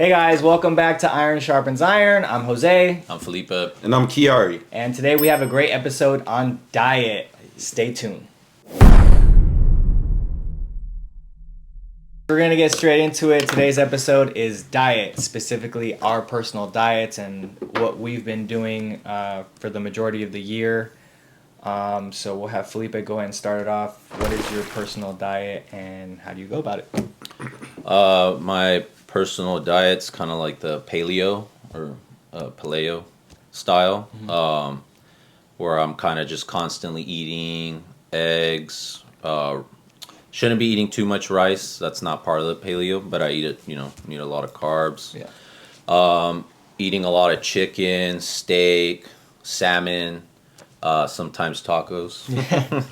Hey guys, welcome back to Iron Sharpens Iron. I'm Jose. I'm Felipe. And I'm Kiari. And today we have a great episode on diet. Stay tuned. We're going to get straight into it. Today's episode is diet, specifically our personal diets and what we've been doing for the majority of the year. So we'll have Felipe go ahead and start it off. What is your personal diet and how do you go about it? My personal diet's kind of like the paleo or paleo style, where I'm kind of just constantly eating eggs. Shouldn't be eating too much rice. That's not part of the paleo, but I eat it. Need a lot of carbs. Yeah. Eating a lot of chicken, steak, salmon, sometimes tacos.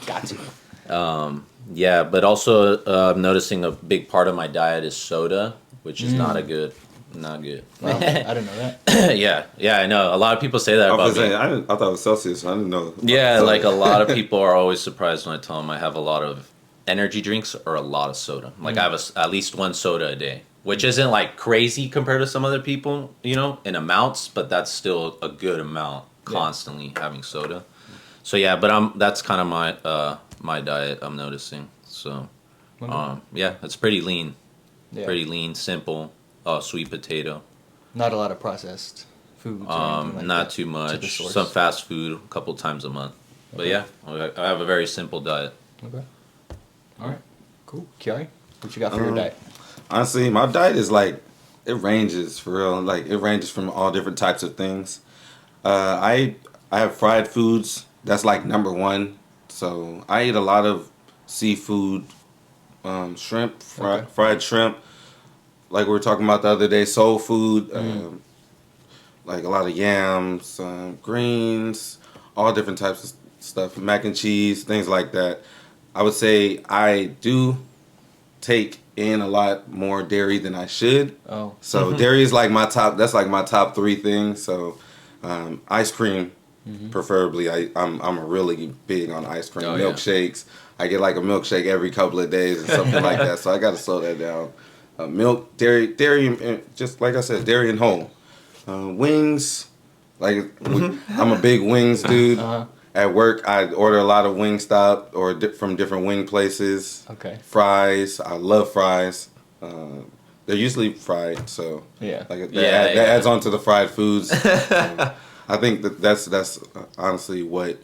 Got you. Yeah, but also I'm noticing a big part of my diet is soda, which is not good. Well, I didn't know that. yeah, I know. A lot of people say that about me. I thought it was Celsius. I didn't know. Yeah, like a lot of people are always surprised when I tell them I have a lot of energy drinks or a lot of soda. Like I have at least one soda a day, which isn't like crazy compared to some other people, in amounts, but that's still a good amount constantly having soda. So yeah, but that's kind of my diet I'm noticing. So yeah, it's pretty lean. Yeah. Pretty lean, simple, sweet potato. Not a lot of processed foods. Not too much. Some fast food a couple times a month. But yeah, I have a very simple diet. Okay. All right. Cool. Kiari, what you got for your diet? Honestly, my diet is like, it ranges for real. Like, it ranges from all different types of things. I have fried foods. That's like number one. So I eat a lot of seafood, shrimp, fried shrimp. Like we were talking about the other day, soul food, like a lot of yams, greens, all different types of stuff, mac and cheese, things like that. I would say I do take in a lot more dairy than I should. Oh. So dairy is like that's like my top three things. So ice cream, preferably. I'm really big on ice cream. Milkshakes. I get like a milkshake every couple of days or something like that. So I got to slow that down. Milk, dairy, just like I said, dairy and whole. Wings, like I'm a big wings dude. At work, I order a lot of Wingstop or from different wing places. Okay. Fries, I love fries. They're usually fried, so that adds on to the fried foods. I think that's honestly what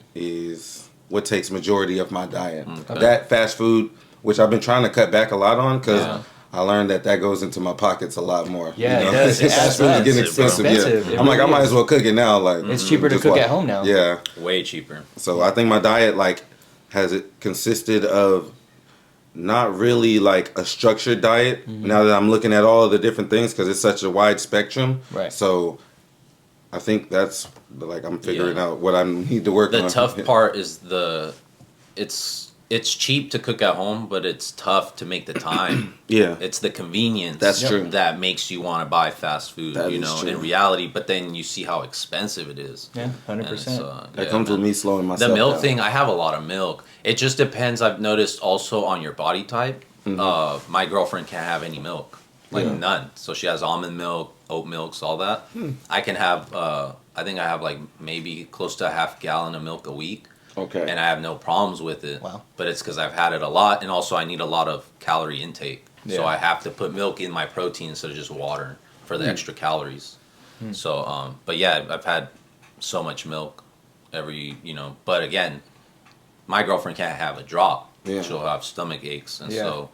takes majority of my diet. Okay. That fast food, which I've been trying to cut back a lot on, because I learned that goes into my pockets a lot more. Yeah, it does. Fast food is getting expensive. Yeah. I'm like, I might as well cook it now. Like, it's cheaper to cook at home now. Yeah, way cheaper. So I think my diet has consisted of not really like a structured diet. Now that I'm looking at all of the different things, because it's such a wide spectrum. Right. So I think that's I'm figuring out what I need to work on. The tough part is it's cheap to cook at home, but it's tough to make the time. Yeah. It's the convenience true. that makes you want to buy fast food, True. in reality, but then you see how expensive it is. Yeah, 100%. That comes with me slowing myself The milk down. thing, I have a lot of milk. It just depends. I've noticed also on your body type. My girlfriend can't have any milk. None. So she has almond milk, oat milks, all that. I can have, I think I have like maybe close to a half gallon of milk a week. Okay. And I have no problems with it. Wow. But it's because I've had it a lot, and also I need a lot of calorie intake. Yeah. So I have to put milk in my protein instead of just water for the extra calories. So, but yeah, I've had so much milk but again, my girlfriend can't have a drop. Yeah. She'll have stomach aches, and so,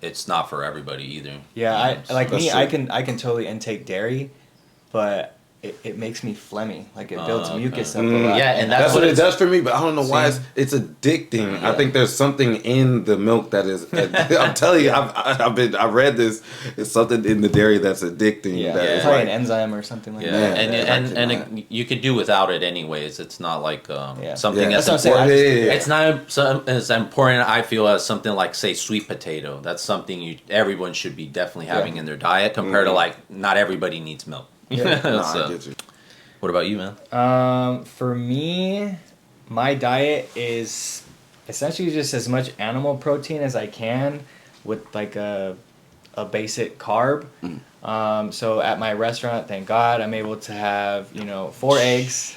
it's not for everybody either. Yeah, That's true. I can totally intake dairy, but it makes me phlegmy. Like it builds mucus up a lot. Yeah, and That's what it does for me, but I don't know why it's addicting. Yeah. I think there's something in the milk that is. I'm telling you, I read this. It's something in the dairy that's addicting. Yeah, that it's is probably an enzyme or something like that. And you could do without it anyways. It's not like something That's that's what I'm important. saying. It's not as important, I feel, as something like, say, sweet potato. That's something everyone should be definitely having in their diet, compared to like not everybody needs milk. Yeah. I get you. What about you, man? For me, my diet is essentially just as much animal protein as I can with like a basic carb. So at my restaurant, thank God, I'm able to have 4 eggs.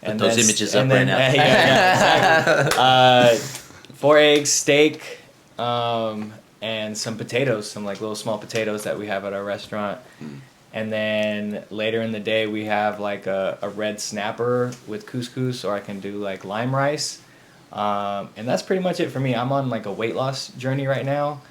Put those then- images up and right then- now. Yeah, exactly. 4 eggs, steak, and some potatoes, some like little small potatoes that we have at our restaurant. And then later in the day, we have like a red snapper with couscous, or I can do like lime rice. And that's pretty much it for me. I'm on like a weight loss journey right now.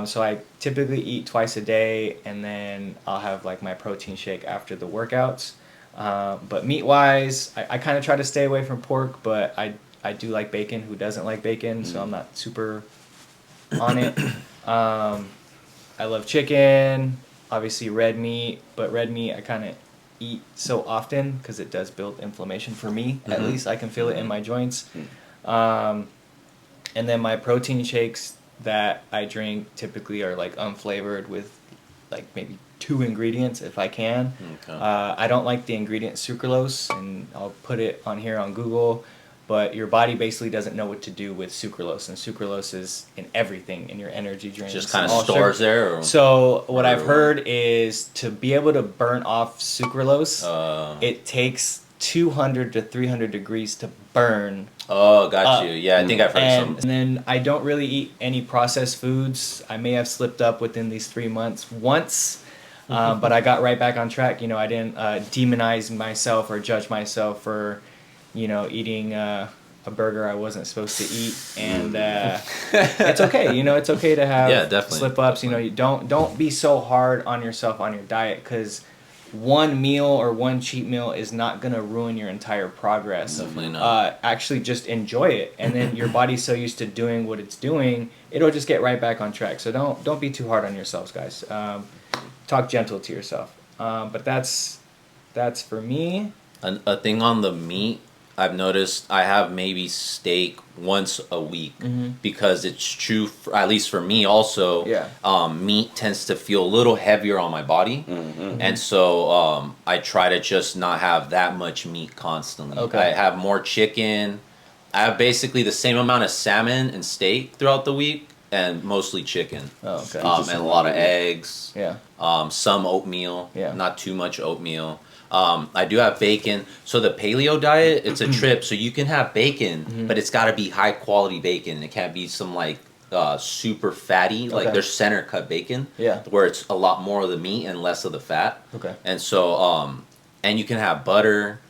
So I typically eat twice a day, and then I'll have like my protein shake after the workouts. But meat wise, I kind of try to stay away from pork, but I do like bacon. Who doesn't like bacon? So I'm not super on it. I love chicken, obviously red meat, but red meat I kind of eat so often because it does build inflammation for me. At least I can feel it in my joints. And then my protein shakes that I drink typically are like unflavored with like maybe 2 ingredients if I can. Okay. I don't like the ingredient sucralose, and I'll put it on here on Google. But your body basically doesn't know what to do with sucralose, and sucralose is in everything, in your energy drinks. Just kind of all stores sugar. there. Or? So what I've heard is to be able to burn off sucralose, it takes 200 to 300 degrees to burn. Oh, got you. Yeah, I think I've heard And some. then I don't really eat any processed foods. I may have slipped up within these 3 months once, but I got right back on track. I didn't demonize myself or judge myself for, eating a burger I wasn't supposed to eat, and it's okay. It's okay to have definitely. slip ups. You don't be so hard on yourself on your diet, because one meal or one cheat meal is not gonna ruin your entire progress. Definitely not. Actually, just enjoy it, and then your body's so used to doing what it's doing, it'll just get right back on track. So don't be too hard on yourselves, guys. Talk gentle to yourself. But that's for me. A thing on the meat, I've noticed I have maybe steak once a week because it's true, at least for me also, meat tends to feel a little heavier on my body. And so I try to just not have that much meat constantly. Okay. I have more chicken. I have basically the same amount of salmon and steak throughout the week, and mostly chicken. Oh, okay. And a lot of eggs. Yeah. Some oatmeal. Yeah. Not too much oatmeal. I do have bacon. So the paleo diet, it's a trip. So you can have bacon, but it's got to be high quality bacon. It can't be some like super fatty. Like Okay. there's center cut bacon, Yeah. where it's a lot more of the meat and less of the fat. Okay. And so and you can have butter.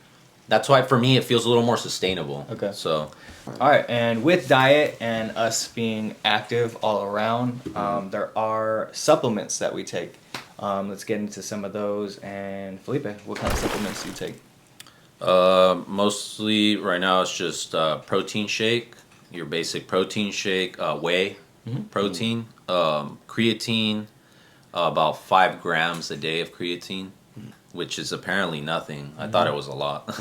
That's why for me it feels a little more sustainable. Okay. So All right, and with diet and us being active all around, there are supplements that we take. Let's get into some of those. And Felipe, what kind of supplements do you take? mostly right now it's just protein shake, your basic protein shake, whey protein, creatine, about 5 grams a day of creatine, which is apparently nothing. I thought it was a lot.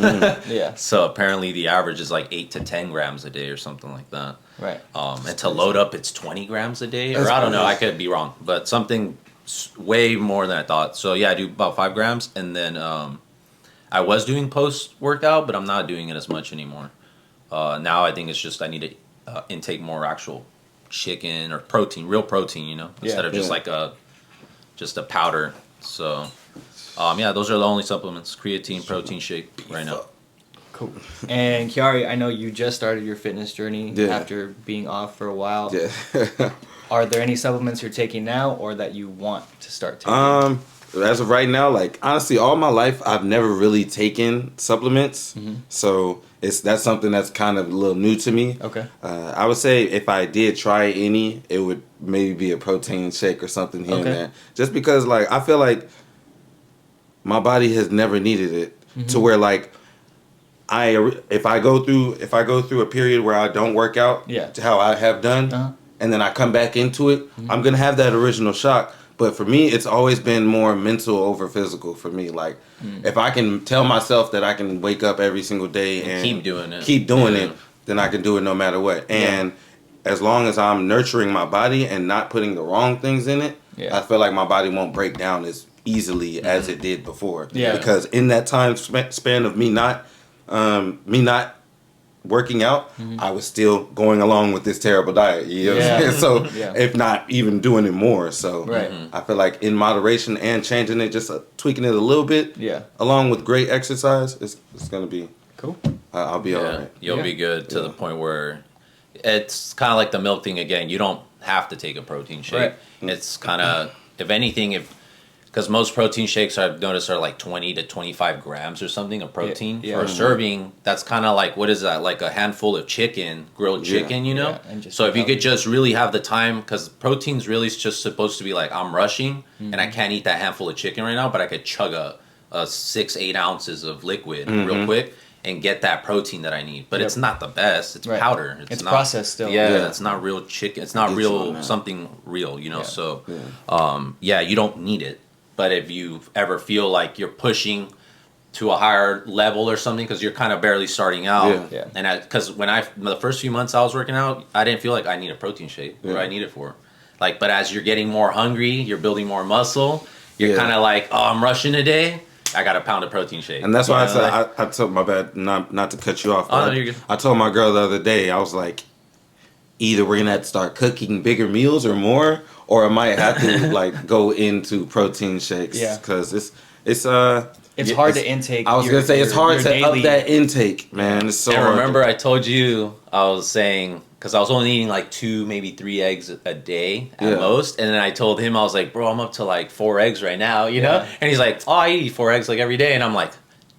Yeah. So apparently the average is like 8 to 10 grams a day or something like that. Right. And to load up, it's 20 grams a day, or That's I don't know. I crazy. could be wrong, but something way more than I thought. So yeah, I do about 5 grams, and then I was doing post workout, but I'm not doing it as much anymore. Now I think it's just I need to intake more actual chicken or protein, real protein, instead of just Yeah. like a powder. So yeah, those are the only supplements: creatine, protein shake right now. Cool. And Kiari, I know you just started your fitness journey Yeah. after being off for a while. Yeah. Are there any supplements you're taking now, or that you want to start taking? As of right now, like honestly, all my life I've never really taken supplements, so that's something that's kind of a little new to me. Okay. I would say if I did try any, it would maybe be a protein shake or something here and Okay. there, just because like I feel like my body has never needed it to where like if I go through a period where I don't work out, Yeah. to how I have done, Uh-huh. and then I come back into it, I'm gonna have that original shock. But for me, it's always been more mental over physical for me. Like, if I can tell myself that I can wake up every single day and keep doing it. keep doing Yeah. it, then I can do it no matter what. And as long as I'm nurturing my body and not putting the wrong things in it, Yeah. I feel like my body won't break down as easily as it did before. Yeah. Because in that time span of me not working out, I was still going along with this terrible diet. You know what I'm saying? So if not even doing it more. So I feel like in moderation and changing it, just tweaking it a little bit, along with great exercise, it's gonna be cool. I'll be all right. You'll be good to the point where it's kind of like the milk thing again. You don't have to take a protein shake. Right. It's kind of, if anything, because most protein shakes I've noticed are like 20 to 25 grams or something of protein for a serving. That's kind of like, what is that? Like a handful of chicken, grilled chicken, you know? So if you could just really have the time, because protein's really just supposed to be like, I'm rushing and I can't eat that handful of chicken right now, but I could chug a 6-8 ounces of liquid real quick and get that protein that I need. But it's not the best. It's powder. It's not, processed still. Yeah, it's not real chicken. It's not real, something real, you know? So, you don't need it. But if you ever feel like you're pushing to a higher level or something, because you're kind of barely starting out, and because the first few months I was working out, I didn't feel like I need a protein shake. What do I need it for? Like, but as you're getting more hungry, you're building more muscle. You're kind of like, oh, I'm rushing today. I got a pound of protein shake. And that's why I said, I told, my bad, not to cut you off. Oh, no, you're good. I told my girl the other day, I was like, either we're gonna have to start cooking bigger meals or more, or I might have to like go into protein shakes. Because it's hard to intake. I was gonna say it's hard to up that intake, man. It's so. And hard remember, I told you I was saying, because I was only eating like 2, maybe 3 eggs a day at most, and then I told him, I was like, bro, I'm up to like 4 eggs right now, you know? And he's like, oh, I eat 4 eggs like every day, and I'm like,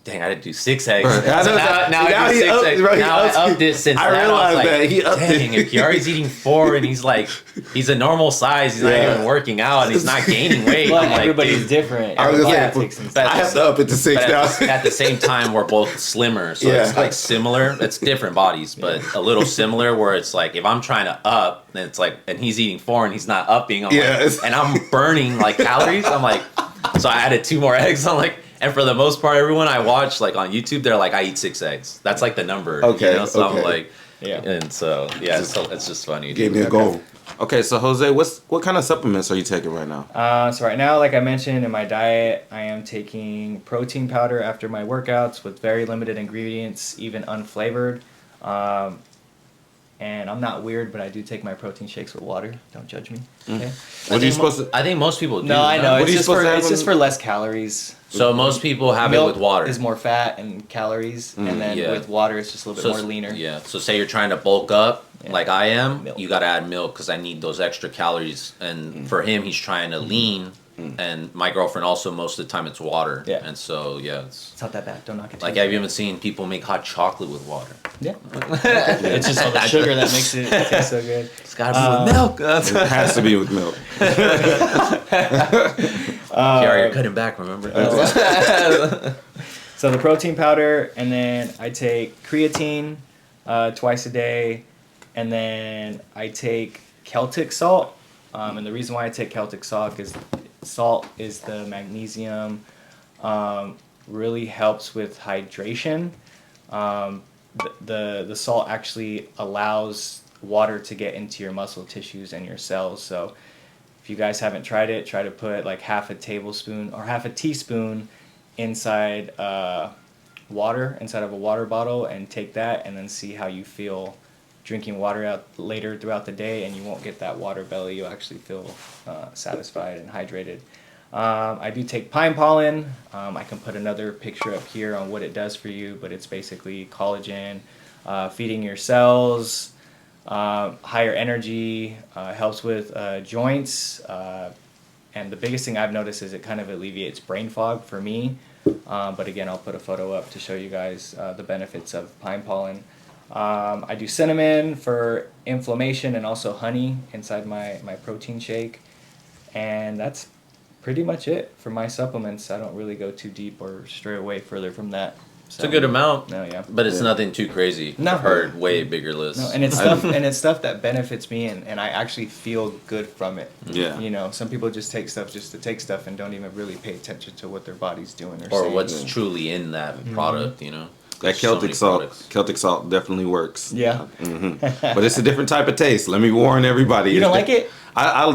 dang, I didn't do 6 eggs. So now I do 6 eggs. Bro, now I upped it since I realized like, that he upped dang, if Kiari's eating 4 and he's like, he's a normal size, he's not even working out, and he's not gaining weight. Well, I'm like, everybody's dude, different. I was Everybody gonna takes some say, I have to up it to 6 now. at the same time, we're both slimmer, so it's like similar. It's different bodies, but a little similar. Where it's like if I'm trying to up, then it's like, and he's eating 4 and he's not upping. I'm like, and I'm burning like calories. I'm like, so I added 2 more eggs. I'm like, and for the most part, everyone I watch like on YouTube, they're like, I eat 6 eggs. That's like the number. Okay. You know? So okay. I'm like, and so it's just funny. Gave me a goal. Okay, so Jose, what kind of supplements are you taking right now? So right now, like I mentioned in my diet, I am taking protein powder after my workouts with very limited ingredients, even unflavored. And I'm not weird, but I do take my protein shakes with water. Don't judge me. Okay. What are you supposed to? I think most people do. No, I know. What are you supposed to have It's just for less calories. So most people have Milk it with water. is more fat and calories, and then with water, it's just a little bit more leaner. Yeah. So say you're trying to bulk up, like I am, Milk. you got to add milk because I need those extra calories. And for him, he's trying to lean. And my girlfriend also, most of the time, it's water. Yeah. And so, it's not that bad. Don't knock it. Like, have you even seen people make hot chocolate with water? Yeah. It's just all the sugar that makes it taste so good. It's got to be with milk. It has to be with milk. Kiara, you're cutting back, remember? So the protein powder, and then I take creatine twice a day, and then I take Celtic salt. And the reason why I take Celtic salt is the magnesium, really helps with hydration. The salt actually allows water to get into your muscle tissues and your cells. So if you guys haven't tried it, try to put like half a tablespoon or half a teaspoon inside water, inside of a water bottle, and take that, and then see how you feel drinking water out later throughout the day, and you won't get that water belly. You'll actually feel satisfied and hydrated. I do take pine pollen. I can put another picture up here on what it does for you, but it's basically collagen, feeding your cells, higher energy, helps with joints, and the biggest thing I've noticed is it kind of alleviates brain fog for me. But again, I'll put a photo up to show you guys the benefits of pine pollen. I do cinnamon for inflammation, and also honey inside my protein shake. And that's pretty much it for my supplements. I don't really go too deep or stray away further from that. So, it's a good amount. No, but it's nothing too crazy. No. I've heard way bigger lists. No, and it's stuff that benefits me, and I actually feel good from it. Yeah. You know, some people just take stuff just to take stuff and don't even really pay attention to what their body's doing or saying. what's truly in that product, you know. That So many products. Celtic salt definitely works. Yeah. But it's a different type of taste. Let me warn everybody. You don't like it? I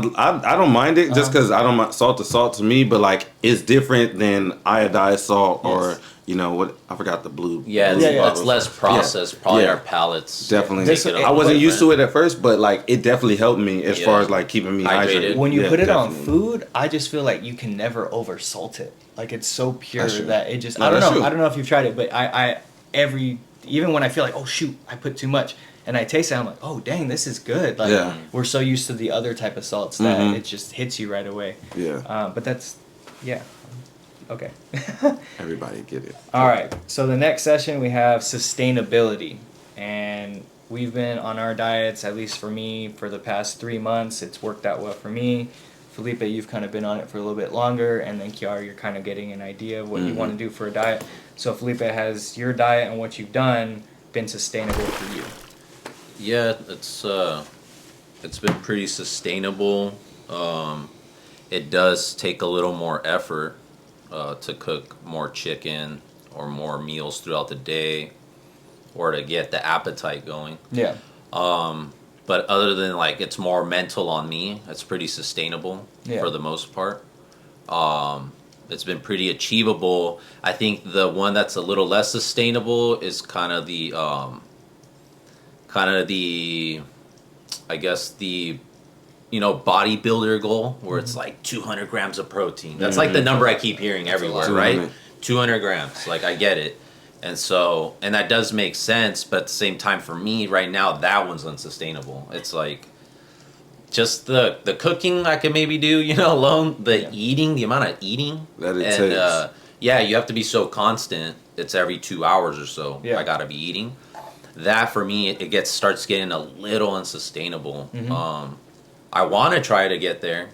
don't mind it just because I don't mind salt to salt to me, but like it's different than iodized salt or what I forgot the blue. Yeah, blue yeah. it's less processed. Probably our palates. Definitely. This- I wasn't used to it at first, but like it definitely helped me as far as like keeping me Hydrated. hydrated. When you Yeah, put it on definitely. food, I just feel like you can never over salt it. Like it's so pure That's true. that it just. No, I don't that's know. true. I don't know if you've tried it, but even when I feel like, oh shoot, I put too much, and I taste it, I'm like, oh dang, this is good. Like Yeah. we're so used to the other type of salts that Mhm. it just hits you right away. Yeah. But that's, yeah, okay. Everybody get it. All right. So the next session we have sustainability, and we've been on our diets, at least for me, for the past 3 months. It's worked out well for me. Felipe, you've kind of been on it for a little bit longer, and then Kiara, you're kind of getting an idea of what you want to do for a diet. So Felipe, has your diet and what you've done been sustainable for you? Yeah, it's been pretty sustainable. It does take a little more effort to cook more chicken or more meals throughout the day, or to get the appetite going. Yeah. But other than like it's more mental on me, it's pretty sustainable for the most part. It's been pretty achievable. I think the one that's a little less sustainable is kind of the I guess the bodybuilder goal where it's like 200 grams of protein. That's like the number I keep hearing everywhere, right? 200 grams. Like I get it. And that does make sense, but at the same time for me right now, that one's unsustainable. It's like just the cooking I can maybe do, alone. The eating, the amount of eating That it takes. You have to be so constant. It's every 2 hours or so. Yeah. I gotta be eating. That for me, it starts getting a little unsustainable. I want to try to get there.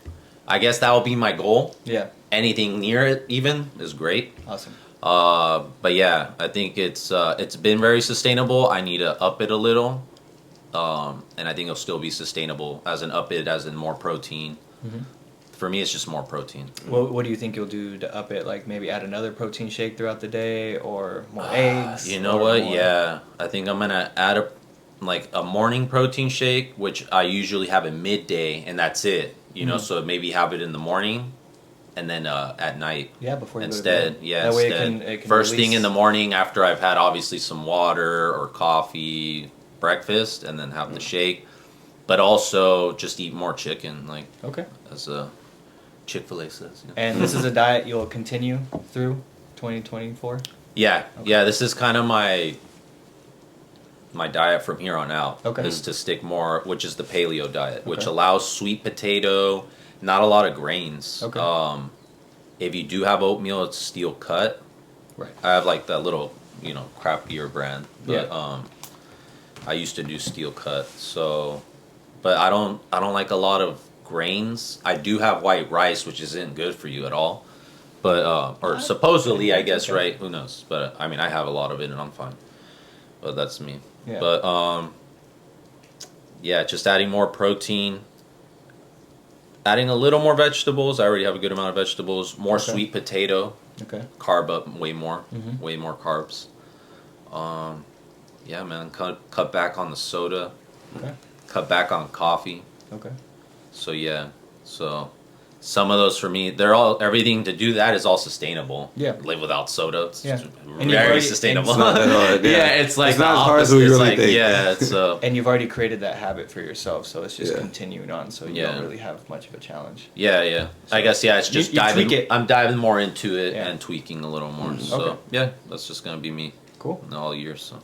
I guess that will be my goal. Yeah. Anything near it even is great. Awesome. But yeah, I think it's been very sustainable. I need to up it a little, and I think it'll still be sustainable as in more protein. For me, it's just more protein. What do you think you'll do to up it? Like maybe add another protein shake throughout the day, or more eggs? You know or what? more- Yeah, I think I'm gonna add a morning protein shake, which I usually have at midday, and that's it. So maybe have it in the morning, and then at night. Yeah, before you Instead, go to bed. yeah. That way Instead, it can first thing release- in the morning after I've had obviously some water or coffee, breakfast, and then have the shake. But also just eat more chicken, like Okay. as Chick-fil-A says. And this is a diet you'll continue through 2024? Yeah, yeah. This is kind of my diet from here on out. Okay. Is to stick more, which is the paleo diet, which Okay. allows sweet potato, not a lot of grains. Okay. If you do have oatmeal, it's steel cut. Right. I have like that little, crappier brand. But Yeah. I used to do steel cut. So, but I don't like a lot of grains. I do have white rice, which isn't good for you at all. But or supposedly, I guess, Okay. right? Who knows? But I mean, I have a lot of it and I'm fine. But that's me. Yeah. But yeah, just adding more protein, adding a little more vegetables. I already have a good amount of vegetables. More Okay. sweet potato, Okay. carb up way more, Mhm. way more carbs. Yeah, man, cut back on the soda, Okay. cut back on coffee. Okay. So yeah, some of those for me, they're all everything to do that is all sustainable. Yeah. Live without soda. It's Yeah. And you've very already- sustainable. It's not that hard, yeah. It's like It's not the as hard as opposite. we It's really like, think. yeah, it's And you've already created that habit for yourself, so it's just Yeah. continuing on. So you Yeah. don't really have much of a challenge. yeah. I guess it's You- just you diving. tweak it. I'm diving more into it Yeah. and tweaking a little more. So Okay. yeah, that's just gonna be me Cool. all year. So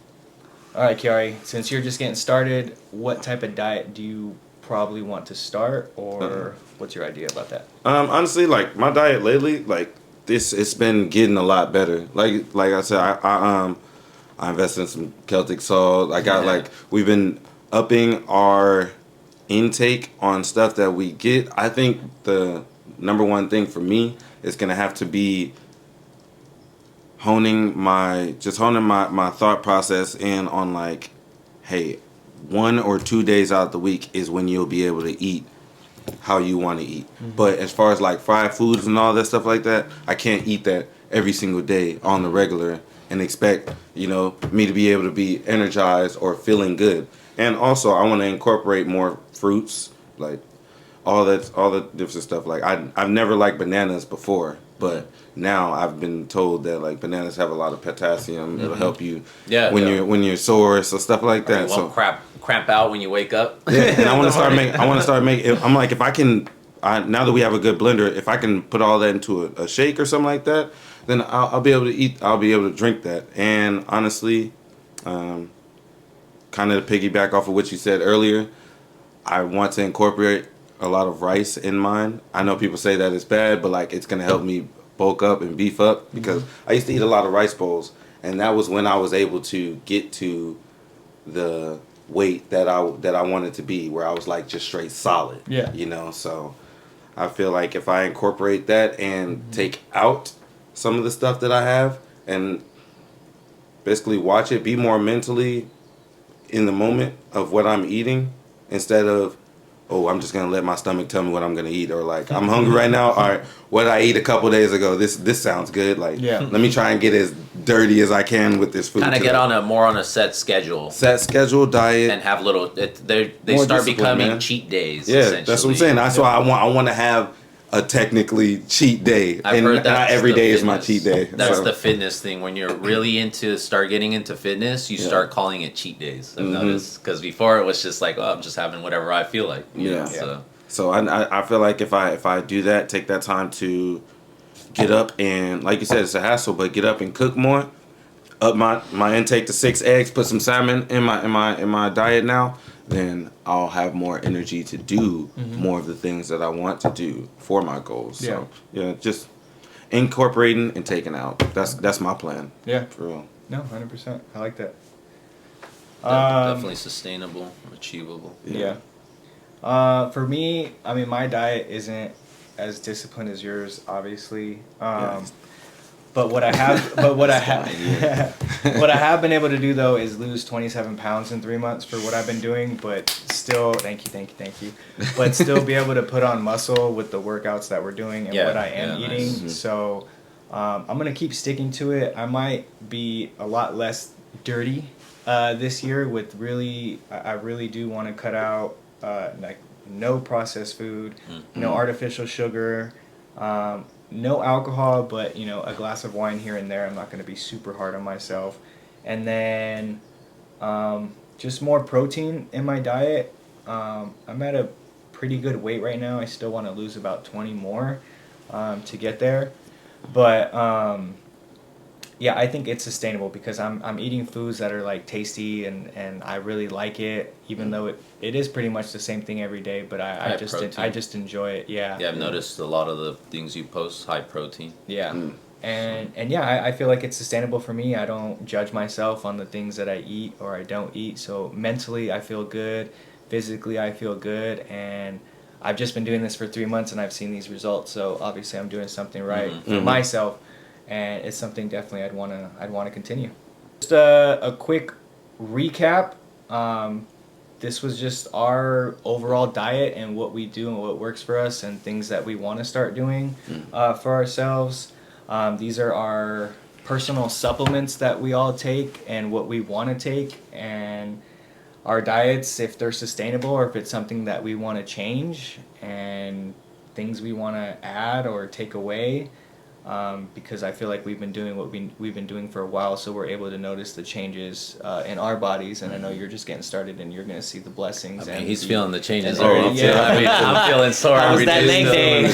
All right, Kiari, since you're just getting started, what type of diet do you probably want to start, or what's your idea about that? Honestly, like my diet lately, like it's been getting a lot better. Like I said, I invested in some Celtic salt. I got we've been upping our intake on stuff that we get. I think the number one thing for me is gonna have to be honing my thought process in on like, hey, 1 or 2 days out the week is when you'll be able to eat how you want to eat. But as far as like fried foods and all that stuff like that, I can't eat that every single day on the regular and expect, me to be able to be energized or feeling good. And also, I want to incorporate more fruits, like all the different stuff. Like I've never liked bananas before, but now I've been told that like bananas have a lot of potassium. It'll help you when you're sore, so stuff like that. You won't cramp out when you wake up. Yeah, and I want to start making. I'm like, if I can, now that we have a good blender, if I can put all that into a shake or something like that, then I'll be able to eat. I'll be able to drink that. And honestly, kind of to piggyback off of what you said earlier, I want to incorporate a lot of rice in mine. I know people say that it's bad, but like it's gonna help me bulk up and beef up because I used to eat a lot of rice bowls, and that was when I was able to get to the weight that I wanted to be, where I was like just straight solid. Yeah. So I feel like if I incorporate that and take out some of the stuff that I have and basically watch it, be more mentally in the moment of what I'm eating instead of, oh, I'm just gonna let my stomach tell me what I'm gonna eat, or like I'm hungry right now. All right, what did I eat a couple days ago? This sounds good. Like, let me try and get as dirty as I can with this food. Kind of get on a set schedule. Set schedule, diet, and have little. They start becoming cheat days. Yeah, that's what I'm saying. That's why I want to have a technically cheat day, I've heard that not every day is my cheat day. That's the fitness thing. When you're really getting into fitness, you start calling it cheat days. I've noticed, because before it was just like, oh, I'm just having whatever I feel like. So I feel like if I do that, take that time to get up and, like you said, it's a hassle, but get up and cook more. Up my intake to 6 eggs. Put some salmon in my diet now. Then I'll have more energy to do more of the things that I want to do for my goals. Yeah. So just incorporating and taking out. That's my plan. Yeah. For real. No, 100%. I like that. Definitely sustainable, achievable. Yeah. For me, I mean, my diet isn't as disciplined as yours, obviously. But what I have been able to do though is lose 27 pounds in 3 months for what I've been doing, but still, thank you. But still be able to put on muscle with the workouts that we're doing and what I am eating. Nice. So I'm gonna keep sticking to it. I might be a lot less dirty this year with I really do want to cut out like no processed food, no artificial sugar. No alcohol, but a glass of wine here and there. I'm not going to be super hard on myself. And then just more protein in my diet. I'm at a pretty good weight right now. I still want to lose about 20 more to get there. But I think it's sustainable because I'm eating foods that are like tasty and I really like it, even though it is pretty much the same thing every day. But I just enjoy it. Yeah. Yeah, I've noticed a lot of the things you post high protein. Yeah. And I feel like it's sustainable for me. I don't judge myself on the things that I eat or I don't eat. So mentally I feel good, physically I feel good, and I've just been doing this for 3 months and I've seen these results. So obviously I'm doing something right for myself. And it's something definitely I'd want to continue. Just a quick recap. This was just our overall diet and what we do and what works for us and things that we want to start doing for ourselves. These are our personal supplements that we all take and what we want to take, and our diets, if they're sustainable or if it's something that we want to change, and things we want to add or take away. Because I feel like we've been doing what we've been doing for a while, so we're able to notice the changes in our bodies. And I know you're just getting started, and you're going to see the blessings. I mean, he's feeling the changes already. I'm feeling sore. How's that leg day?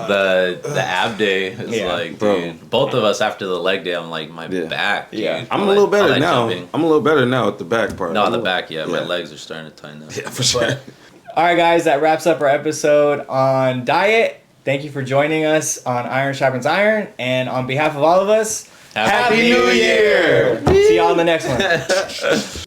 The ab day is like, dude, both of us after the leg day, I'm like, my back. Dude, yeah, I'm a little better now. I'm a little better now with the back part. No, the back, my legs are starting to tighten up. Yeah, for sure. All right, guys, that wraps up our episode on diet. Thank you for joining us on Iron Sharpens Iron, and on behalf of all of us, Happy New Year! See y'all on the next one.